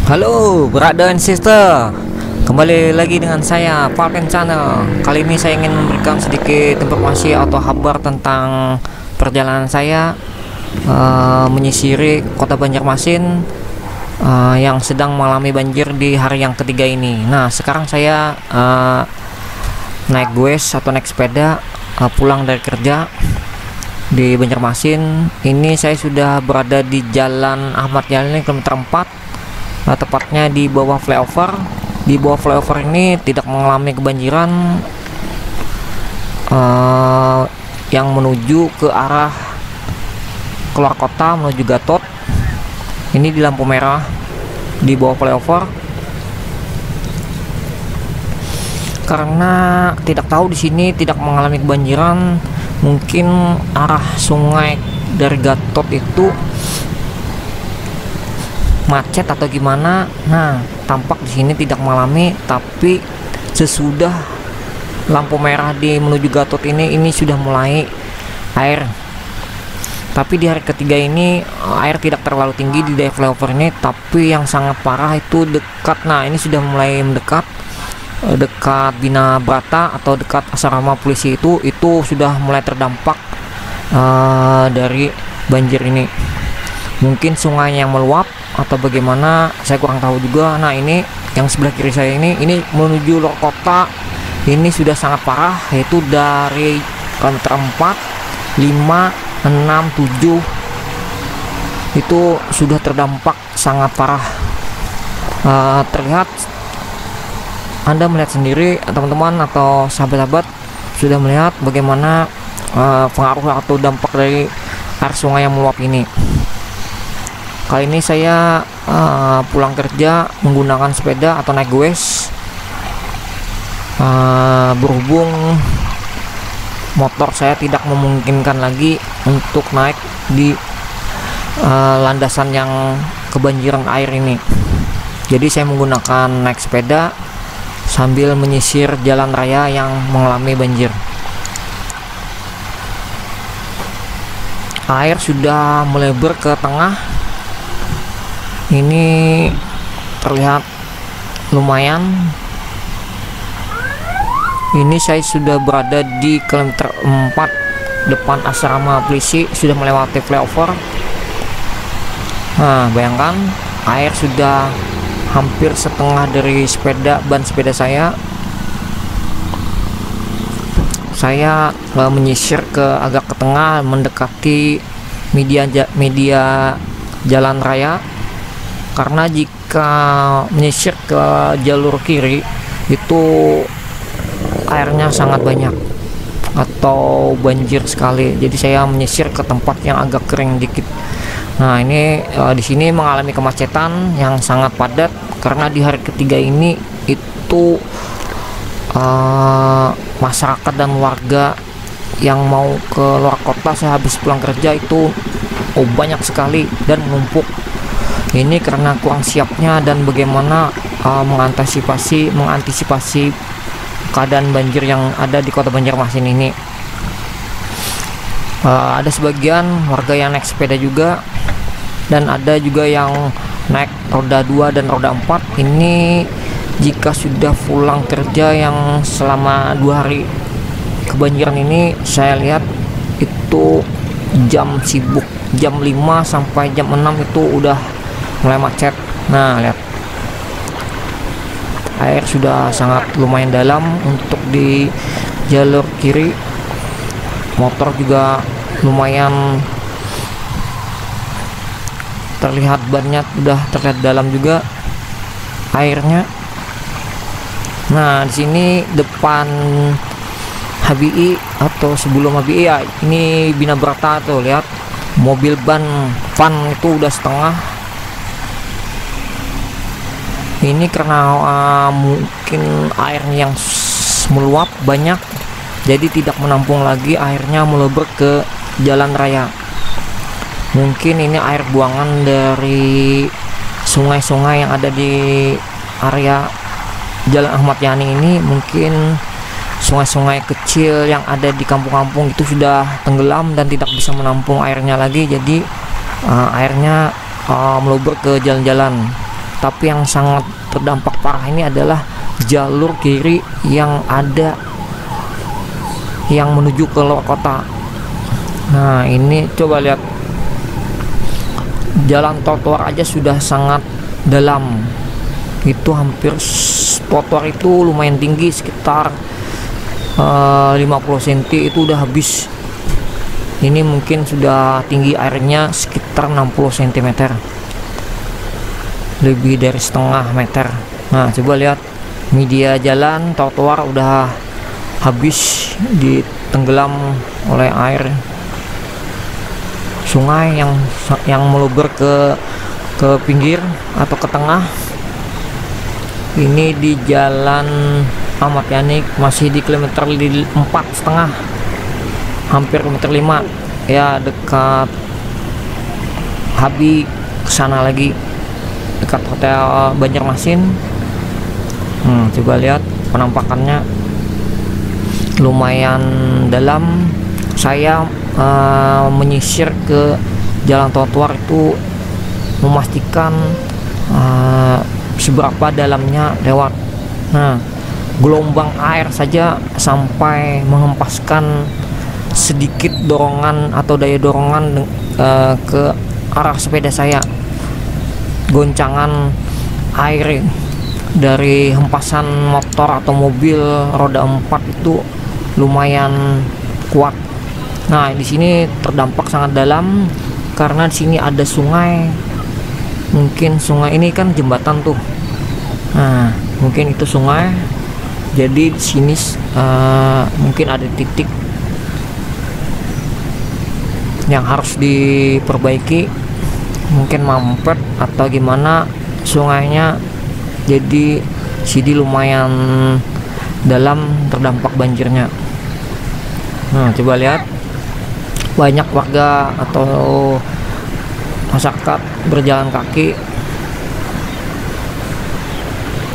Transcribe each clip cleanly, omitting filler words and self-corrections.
Halo brother and sister, kembali lagi dengan saya Falken Channel. Kali ini saya ingin memberikan sedikit informasi atau kabar tentang perjalanan saya menyisiri kota Banjarmasin yang sedang mengalami banjir di hari yang ketiga ini. Nah, sekarang saya naik goes atau naik sepeda pulang dari kerja di Banjarmasin. Ini saya sudah berada di Jalan Ahmad Yani kilometer 4, tepatnya di bawah flyover. Di bawah flyover ini tidak mengalami kebanjiran yang menuju ke arah keluar kota menuju Gatot. Ini di lampu merah di bawah flyover. Karena tidak tahu di sini tidak mengalami kebanjiran, mungkin arah sungai dari Gatot itu macet atau gimana. Nah, tampak di sini tidak mengalami, tapi sesudah lampu merah di menuju Gatot ini sudah mulai air. Tapi di hari ketiga ini air tidak terlalu tinggi di daerah flyover ini, tapi yang sangat parah itu dekat. Nah, ini sudah mulai mendekat dekat Bina Brata atau dekat asrama polisi itu sudah mulai terdampak dari banjir ini. Mungkin sungai yang meluap atau bagaimana, saya kurang tahu juga. Nah, ini yang sebelah kiri saya ini menuju luar kota. Ini sudah sangat parah, yaitu dari kilometer 4, 5, 6, 7 itu sudah terdampak sangat parah. Terlihat, Anda melihat sendiri teman-teman atau sahabat-sahabat sudah melihat bagaimana pengaruh atau dampak dari air sungai yang meluap ini. Kali ini saya pulang kerja menggunakan sepeda atau naik goes, berhubung motor saya tidak memungkinkan lagi untuk naik di landasan yang kebanjiran air ini. Jadi saya menggunakan naik sepeda sambil menyisir jalan raya yang mengalami banjir. Air sudah melebar ke tengah. Ini terlihat lumayan. Ini saya sudah berada di kilometer 4 depan asrama polisi, sudah melewati flyover. Nah, bayangkan air sudah hampir setengah dari ban sepeda saya. Saya menyisir agak ke tengah mendekati media jalan raya. Karena jika menyisir ke jalur kiri itu airnya sangat banyak atau banjir sekali. Jadi saya menyisir ke tempat yang agak kering dikit. Nah, ini di sini mengalami kemacetan yang sangat padat karena di hari ketiga ini itu masyarakat dan warga yang mau ke luar kota saya habis pulang kerja itu banyak sekali dan menumpuk. Ini karena kurang siapnya dan bagaimana mengantisipasi keadaan banjir yang ada di kota Banjarmasin ini. Ada sebagian warga yang naik sepeda juga, dan ada juga yang naik roda 2 dan roda 4. Ini jika sudah pulang kerja yang selama 2 hari kebanjiran ini, saya lihat itu jam sibuk, jam 5 sampai jam 6 itu udah mulai macet. Nah, lihat, air sudah sangat lumayan dalam untuk di jalur kiri. Motor juga lumayan terlihat, bannya udah terlihat dalam juga airnya. Nah, di sini depan HBI atau sebelum HBI ya, ini Bina Brata tuh, lihat mobil van itu udah setengah. Ini karena mungkin airnya yang meluap banyak, jadi tidak menampung lagi, airnya melebar ke jalan raya. Mungkin ini air buangan dari sungai-sungai yang ada di area Jalan Ahmad Yani ini. Mungkin sungai-sungai kecil yang ada di kampung-kampung itu sudah tenggelam dan tidak bisa menampung airnya lagi, jadi airnya meluber ke jalan-jalan. tapi yang sangat terdampak parah ini adalah jalur kiri yang ada yang menuju ke luar kota. Nah, ini coba lihat, jalan trotoar aja sudah sangat dalam. Itu hampir trotoar itu lumayan tinggi, sekitar 50 cm itu udah habis. Ini mungkin sudah tinggi airnya sekitar 60 cm, lebih dari setengah meter. Nah, coba lihat, media jalan trotoar udah habis ditenggelam oleh air sungai yang meluber ke pinggir atau ke tengah. Ini di Jalan Ahmad Yani, masih di kilometer 4,5, hampir kilometer 5 ya, dekat Habi, kesana lagi dekat Hotel Banjarmasin. Coba lihat penampakannya lumayan dalam. Saya menyisir ke jalan trotoar itu memastikan seberapa dalamnya lewat. Nah, gelombang air saja sampai menghempaskan sedikit dorongan atau daya dorongan ke arah sepeda saya. Goncangan air dari hempasan motor atau mobil roda 4 itu lumayan kuat. Nah, di sini terdampak sangat dalam karena di sini ada sungai. Mungkin sungai ini kan jembatan tuh. Nah, mungkin itu sungai. Jadi di sini mungkin ada titik yang harus diperbaiki, mungkin mampet atau gimana sungainya. Jadi sini lumayan dalam, terdampak banjirnya. Nah, coba lihat, banyak warga atau masyarakat berjalan kaki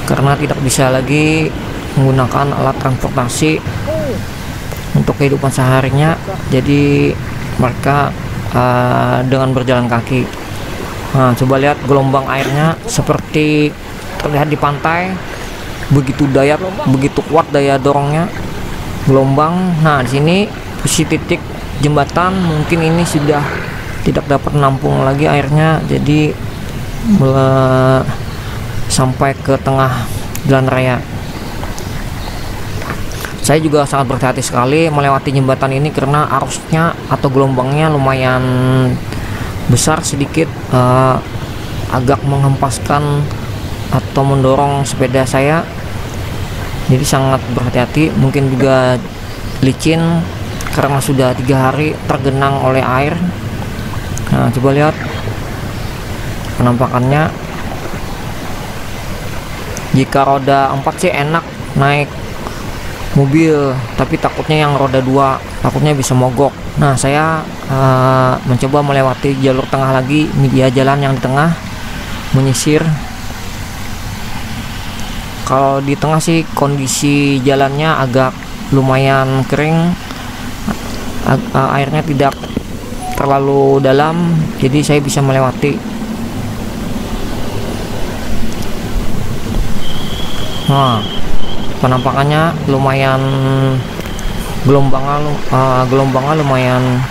karena tidak bisa lagi menggunakan alat transportasi untuk kehidupan seharinya. Jadi mereka dengan berjalan kaki. Nah, coba lihat gelombang airnya seperti terlihat di pantai, begitu kuat daya dorongnya gelombang. Nah, di sini posisi titik jembatan, mungkin ini sudah tidak dapat menampung lagi airnya, jadi sampai ke tengah jalan raya. Saya juga sangat berhati-hati sekali melewati jembatan ini karena arusnya atau gelombangnya lumayan besar sedikit, agak menghempaskan atau mendorong sepeda saya. Jadi sangat berhati-hati. Mungkin juga licin karena sudah 3 hari tergenang oleh air. Nah, coba lihat penampakannya. Jika roda 4 sih enak naik mobil, tapi takutnya yang roda 2 takutnya bisa mogok. Nah, saya mencoba melewati jalur tengah lagi, media jalan yang di tengah, menyisir. Kalau di tengah sih kondisi jalannya agak lumayan kering, airnya tidak terlalu dalam, jadi saya bisa melewati. Nah, penampakannya lumayan, gelombangnya lumayan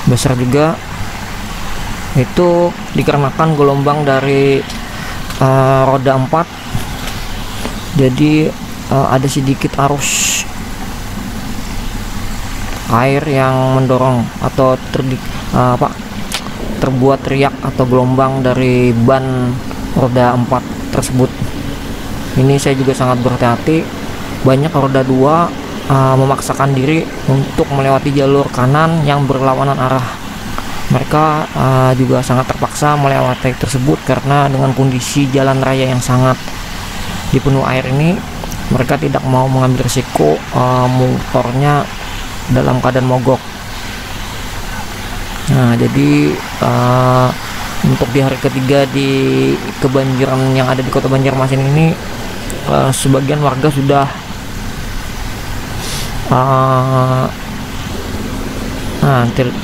besar juga. Itu dikarenakan gelombang dari roda 4, jadi ada sedikit arus air yang mendorong atau terbuat riak atau gelombang dari ban roda 4 tersebut. Ini saya juga sangat berhati-hati. Banyak roda 2 memaksakan diri untuk melewati jalur kanan yang berlawanan arah. Mereka juga sangat terpaksa melewati tersebut karena dengan kondisi jalan raya yang sangat dipenuhi air ini, mereka tidak mau mengambil risiko motornya dalam keadaan mogok. Nah, jadi untuk di hari ketiga di kebanjiran yang ada di Kota Banjarmasin ini, sebagian warga sudah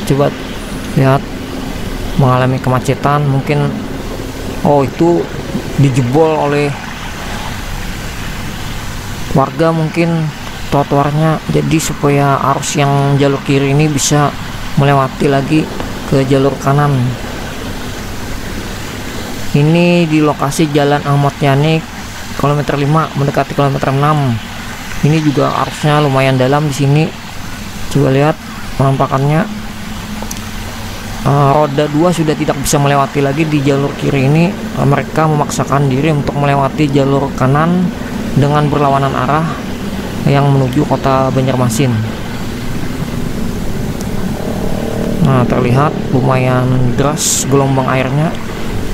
coba lihat mengalami kemacetan. Mungkin itu dijebol oleh warga mungkin trotoarnya, jadi supaya arus yang jalur kiri ini bisa melewati lagi ke jalur kanan. Ini di lokasi Jalan Ahmad Yani kilometer 5 mendekati kilometer 6. Ini juga arusnya lumayan dalam di sini. Coba lihat penampakannya. Roda 2 sudah tidak bisa melewati lagi di jalur kiri ini. Mereka memaksakan diri untuk melewati jalur kanan dengan berlawanan arah yang menuju kota Banjarmasin. Nah, terlihat lumayan deras gelombang airnya,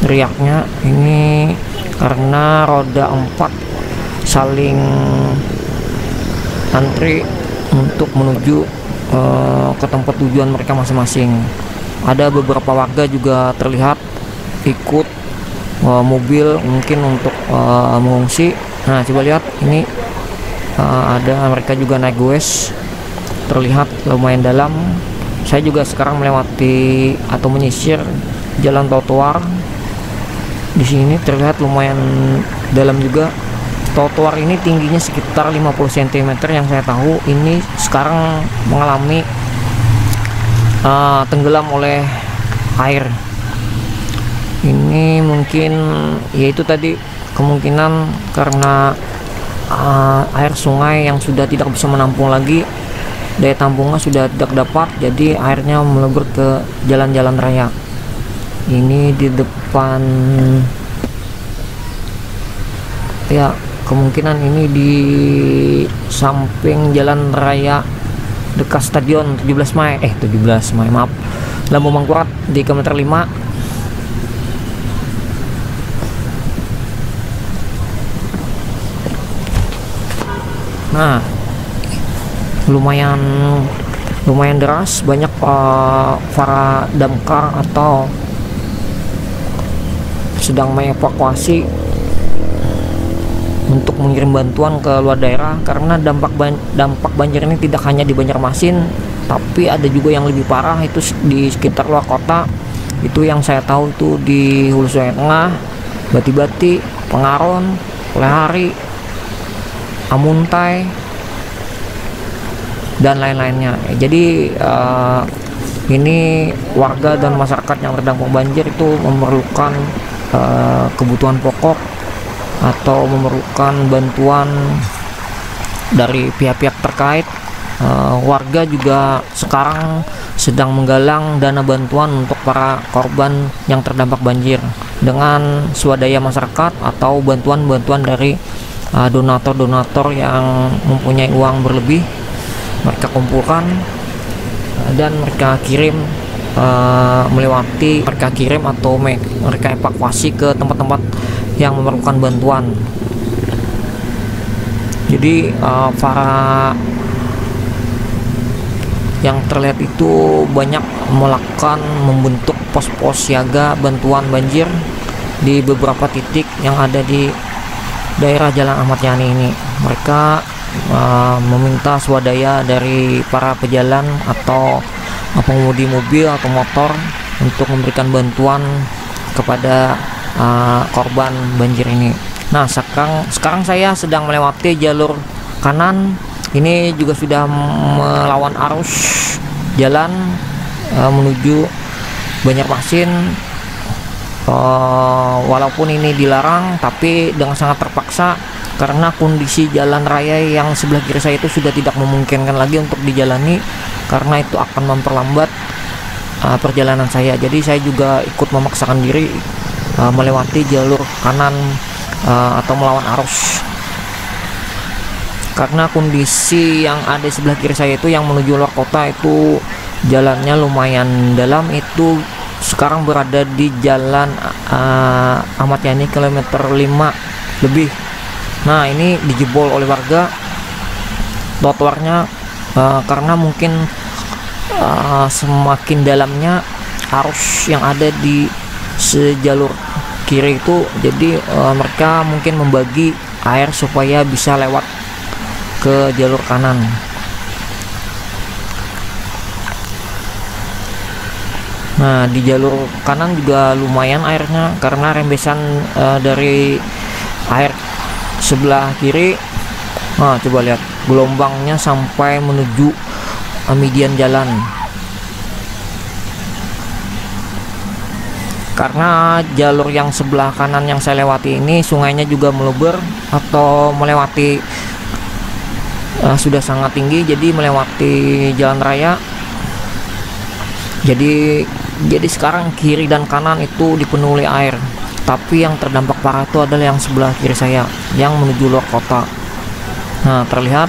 riaknya. Ini karena roda 4 saling antri untuk menuju ke tempat tujuan mereka masing-masing. Ada beberapa warga juga terlihat ikut mobil mungkin untuk mengungsi. Nah, coba lihat ini, ada mereka juga naik goes, terlihat lumayan dalam. Saya juga sekarang melewati atau menyisir jalan trotoar. Di sini terlihat lumayan dalam juga. Trotoar ini tingginya sekitar 50 cm yang saya tahu. Ini sekarang mengalami tenggelam oleh air. Ini mungkin yaitu tadi kemungkinan karena air sungai yang sudah tidak bisa menampung lagi, daya tampungnya sudah tidak dapat, jadi airnya melebur ke jalan-jalan raya. Ini di depan, ya kemungkinan ini di samping jalan raya dekat stadion 17 Mei, maaf, Lambung Mangkurat di kilometer 5. Nah, lumayan deras, banyak para damkar atau sedang mengevakuasi untuk mengirim bantuan ke luar daerah, karena dampak banjir ini tidak hanya di Banjarmasin, tapi ada juga yang lebih parah itu di sekitar luar kota. Itu yang saya tahu itu di Hulu Sungai Tengah, Bati-Bati, Pengaron, Lehari, Amuntai, dan lain-lainnya. Jadi ini warga dan masyarakat yang terdampak banjir itu memerlukan kebutuhan pokok atau memerlukan bantuan dari pihak-pihak terkait. Warga juga sekarang sedang menggalang dana bantuan untuk para korban yang terdampak banjir dengan swadaya masyarakat atau bantuan-bantuan dari donatur-donatur yang mempunyai uang berlebih. Mereka kumpulkan dan mereka kirim mereka kirim atau mereka evakuasi ke tempat-tempat yang memerlukan bantuan. Jadi para yang terlihat itu banyak melakukan membentuk pos-pos siaga bantuan banjir di beberapa titik yang ada di daerah Jalan Ahmad Yani ini. Mereka meminta swadaya dari para pejalan atau pengemudi mobil atau motor untuk memberikan bantuan kepada korban banjir ini. Nah, sekarang saya sedang melewati jalur kanan. Ini juga sudah melawan arus jalan menuju Banjarmasin. Walaupun ini dilarang, tapi dengan sangat terpaksa karena kondisi jalan raya yang sebelah kiri saya itu sudah tidak memungkinkan lagi untuk dijalani, karena itu akan memperlambat perjalanan saya. Jadi saya juga ikut memaksakan diri melewati jalur kanan atau melawan arus, karena kondisi yang ada di sebelah kiri saya itu yang menuju luar kota itu jalannya lumayan dalam. Itu sekarang berada di Jalan Ahmad Yani kilometer 5 lebih. Nah, ini dijebol oleh warga trotoarnya karena mungkin semakin dalamnya arus yang ada di sejalur kiri itu, jadi mereka mungkin membagi air supaya bisa lewat ke jalur kanan. Nah, di jalur kanan juga lumayan airnya karena rembesan dari air sebelah kiri. Nah, coba lihat gelombangnya sampai menuju median jalan. Karena jalur yang sebelah kanan yang saya lewati ini sungainya juga meluber atau melewati sudah sangat tinggi, jadi melewati jalan raya. Jadi sekarang kiri dan kanan itu dipenuhi air, tapi yang terdampak parah itu adalah yang sebelah kiri saya yang menuju luar kota. Nah, terlihat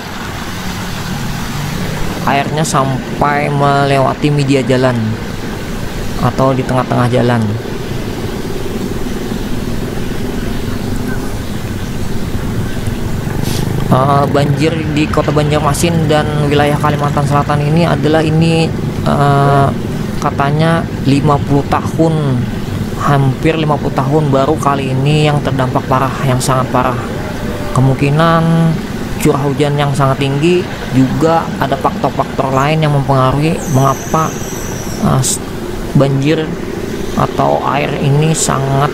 airnya sampai melewati media jalan atau di tengah-tengah jalan. Banjir di kota Banjarmasin dan wilayah Kalimantan Selatan ini adalah katanya 50 tahun, hampir 50 tahun baru kali ini yang terdampak parah, yang sangat parah. Kemungkinan curah hujan yang sangat tinggi, juga ada faktor-faktor lain yang mempengaruhi mengapa banjir atau air ini sangat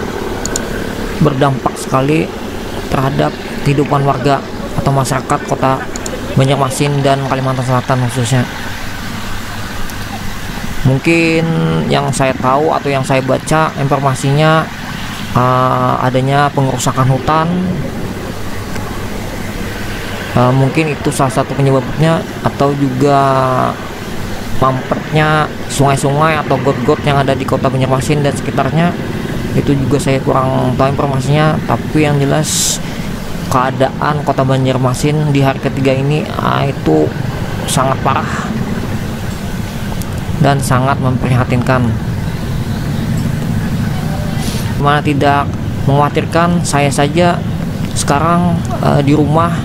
berdampak sekali terhadap kehidupan warga atau masyarakat kota Banjarmasin dan Kalimantan Selatan khususnya. Mungkin yang saya tahu atau yang saya baca informasinya adanya pengerusakan hutan, mungkin itu salah satu penyebabnya, atau juga mampetnya sungai-sungai atau got-got yang ada di kota Banjarmasin dan sekitarnya. Itu juga saya kurang tahu informasinya, tapi yang jelas keadaan kota Banjarmasin di hari ketiga ini itu sangat parah dan sangat memprihatinkan. Mana tidak mengkhawatirkan, saya saja sekarang di rumah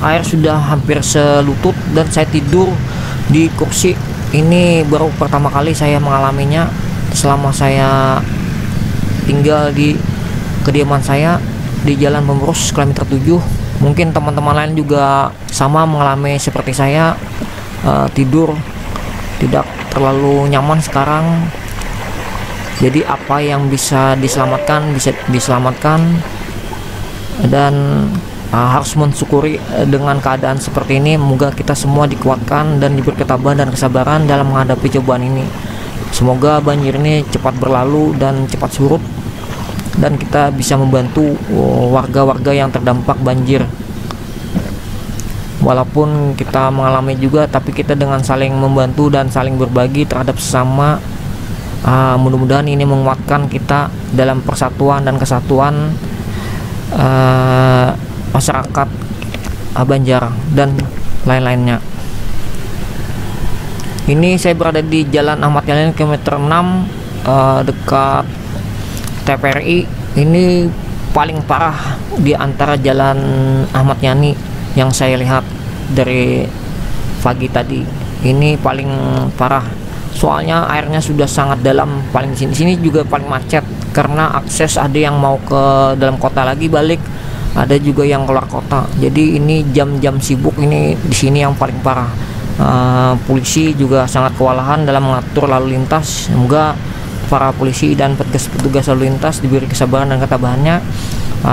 air sudah hampir selutut dan saya tidur di kursi. Ini baru pertama kali saya mengalaminya selama saya tinggal di kediaman saya di Jalan Pemurus kilometer 7. Mungkin teman-teman lain juga sama mengalami seperti saya, tidur tidak terlalu nyaman sekarang. Jadi apa yang bisa diselamatkan bisa diselamatkan, dan harus mensyukuri dengan keadaan seperti ini. Semoga kita semua dikuatkan dan diberi ketabahan dan kesabaran dalam menghadapi cobaan ini. Semoga banjir ini cepat berlalu dan cepat surut, dan kita bisa membantu warga-warga yang terdampak banjir. Walaupun kita mengalami juga, tapi kita dengan saling membantu dan saling berbagi terhadap sesama, mudah-mudahan ini menguatkan kita dalam persatuan dan kesatuan masyarakat Banjar dan lain-lainnya. Ini saya berada di Jalan Ahmad Yani kilometer 6, dekat TPRI. Ini paling parah di antara Jalan Ahmad Yani yang saya lihat dari pagi tadi. Ini paling parah, soalnya airnya sudah sangat dalam. Paling sini juga paling macet karena akses ada yang mau ke dalam kota lagi balik, ada juga yang keluar kota. Jadi ini jam-jam sibuk ini di sini yang paling parah. Polisi juga sangat kewalahan dalam mengatur lalu lintas. Semoga para polisi dan petugas lalu lintas diberi kesabaran dan ketabahannya,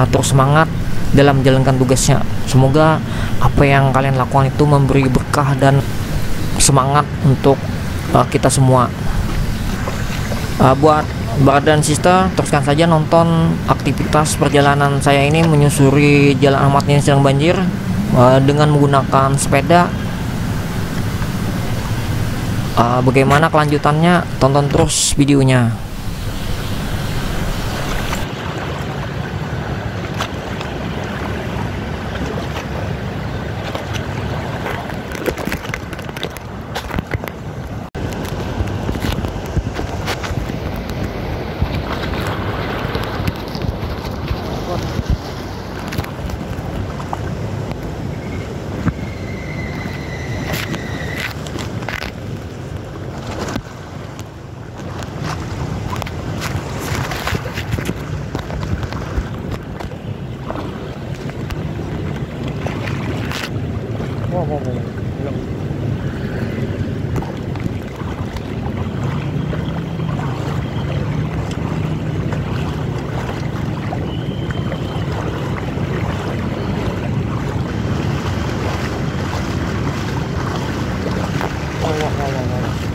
terus semangat dalam menjalankan tugasnya. Semoga apa yang kalian lakukan itu memberi berkah dan semangat untuk kita semua. Buat brother dan sister, teruskan saja nonton aktivitas perjalanan saya ini menyusuri Jalan Ahmad Yani sedang banjir dengan menggunakan sepeda. Bagaimana kelanjutannya, tonton terus videonya. wah, wah, wah, wah.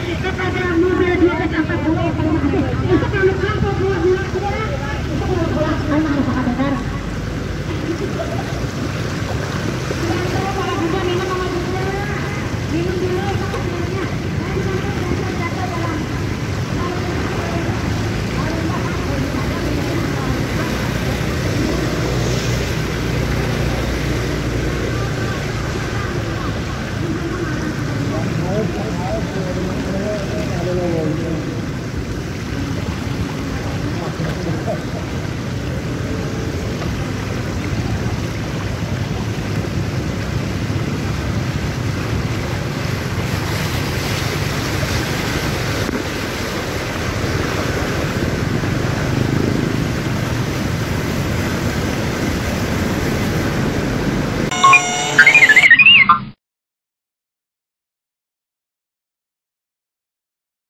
kepada mobil 1242 yang paling masuk. Untuk lalu kelompok 22 saudara, untuk kelompok 22 harus ada